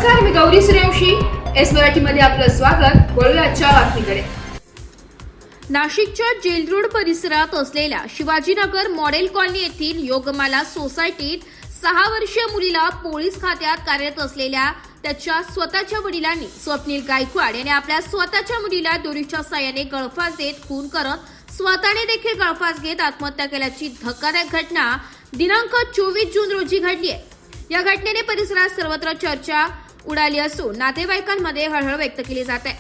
नमस्कार, मी गौरी सूर्यवंशी. एस मराठीमध्ये आपलं स्वागत. वळूया आजच्या बातमीकडे. नाशिकच्या जेल रोड परिसरात असलेल्या शिवाजीनगर मॉडेल कॉलनी येथील योगमाला सोसायटीत 6 वर्षीय मुलीला पोलीस खात्यात कार्यरत असलेल्या त्याच्या स्वतःच्या वडिलांनी स्वप्नील गायकवाड यांनी आपल्या स्वतःच्या मुलीला दोरीच्या साहाय्याने गळफास देत खून करत स्वतःने देखील गळफास घेत आत्महत्या केल्याची धक्कादायक घटना दिनांक 24 जून रोजी घडली आहे. या घटनेने परिसरात सर्वत्र चर्चा उडाली असून नातेवाईकांमध्ये हळहळ व्यक्त केली जात आहे.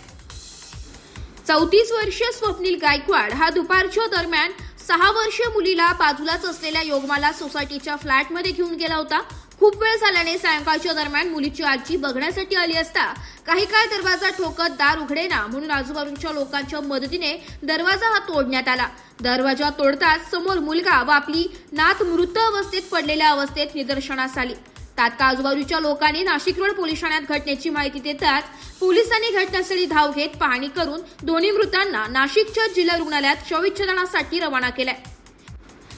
34 वर्षीय स्वप्नील गायकवाड हा दुपारच्या दरम्यान 6 वर्षीय मुलीला बाजूलाच असलेल्या योगमाला सोसायटीच्या फ्लॅटमध्ये घेऊन गेला होता. खूप वेळ झाल्याने सायंकाळच्या दरम्यान मुलीची आजी बघण्यासाठी आली असता काही काळ दरवाजा ठोकत दार उघडेना म्हणून आजूबाजूच्या लोकांच्या मदतीने दरवाजा तोडण्यात आला. दरवाजा तोडताच समोर मुलगा व आपली नात मृत अवस्थेत पडलेल्या अवस्थेत निदर्शनास आली. तात्काळ आजूबाजूच्या लोकांनी नाशिक रोड पोलीस ठाण्यात घटनेची माहिती देताच पोलिसांनी घटनास्थळी धाव घेत पाहणी करून दोन्ही मृतांना नाशिकच्या जिल्हा रुग्णालयात शवविच्छेदनासाठी रवाना केलंय.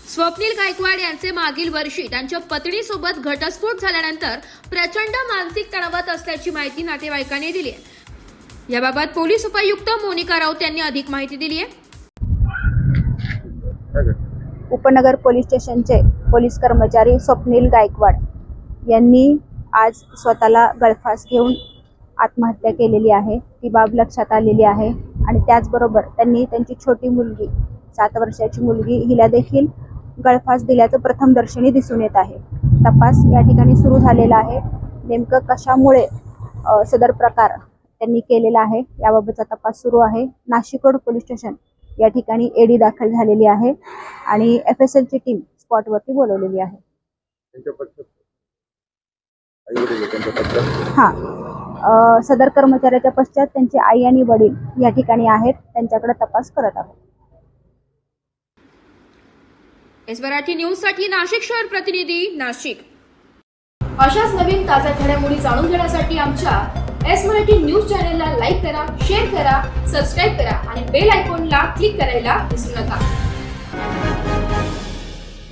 स्वप्नील गायकवाड यांचे मागील वर्षी त्यांच्या पत्नीसोबत घटस्फोट झाल्यानंतर प्रचंड मानसिक तणावात असल्याची माहिती नातेवाईकांनी दिली आहे. याबाबत पोलीस उपायुक्त मोनिका राऊत यांनी अधिक माहिती दिली आहे. उपनगर पोलीस स्टेशनचे पोलीस कर्मचारी स्वप्नील गायकवाड यांनी आज स्वतःला गळफास घेऊन आत्महत्या केलेली आहे. ती बाब लक्षात आलेली आहे आणि त्याचबरोबर त्यांनी त्यांची छोटी मुलगी 7 वर्षाची मुलगी हिला देखील गळफास दिल्याचं प्रथमदर्शनी दिसून येत आहे. तपास या ठिकाणी सुरू झालेला आहे. नेमकं कशामुळे सदर प्रकार त्यांनी केलेला आहे याबाबतचा तपास सुरू आहे. नाशिक रोड पोलीस स्टेशन या ठिकाणी एडी दाखल झालेली आहे आणि FSL ची टीम स्पॉटवरती बोलवलेली आहे. सदर कर्मचाऱ्याच्या पश्चात त्यांचे आई आणि वडील या ठिकाणी आहेत. त्यांच्याकडे तपास करत आहोत. एस मराठी न्यूज साठी नाशिक शहर प्रतिनिधी नाशिक. अशाच नवीन ताज्या घडामोडी जाणून घेण्यासाठी आमच्या एस मराठी न्यूज चॅनलला लाईक करा, शेअर करा, सबस्क्राईब करा आणि बेल आयकॉनला क्लिक करायला विसरू नका.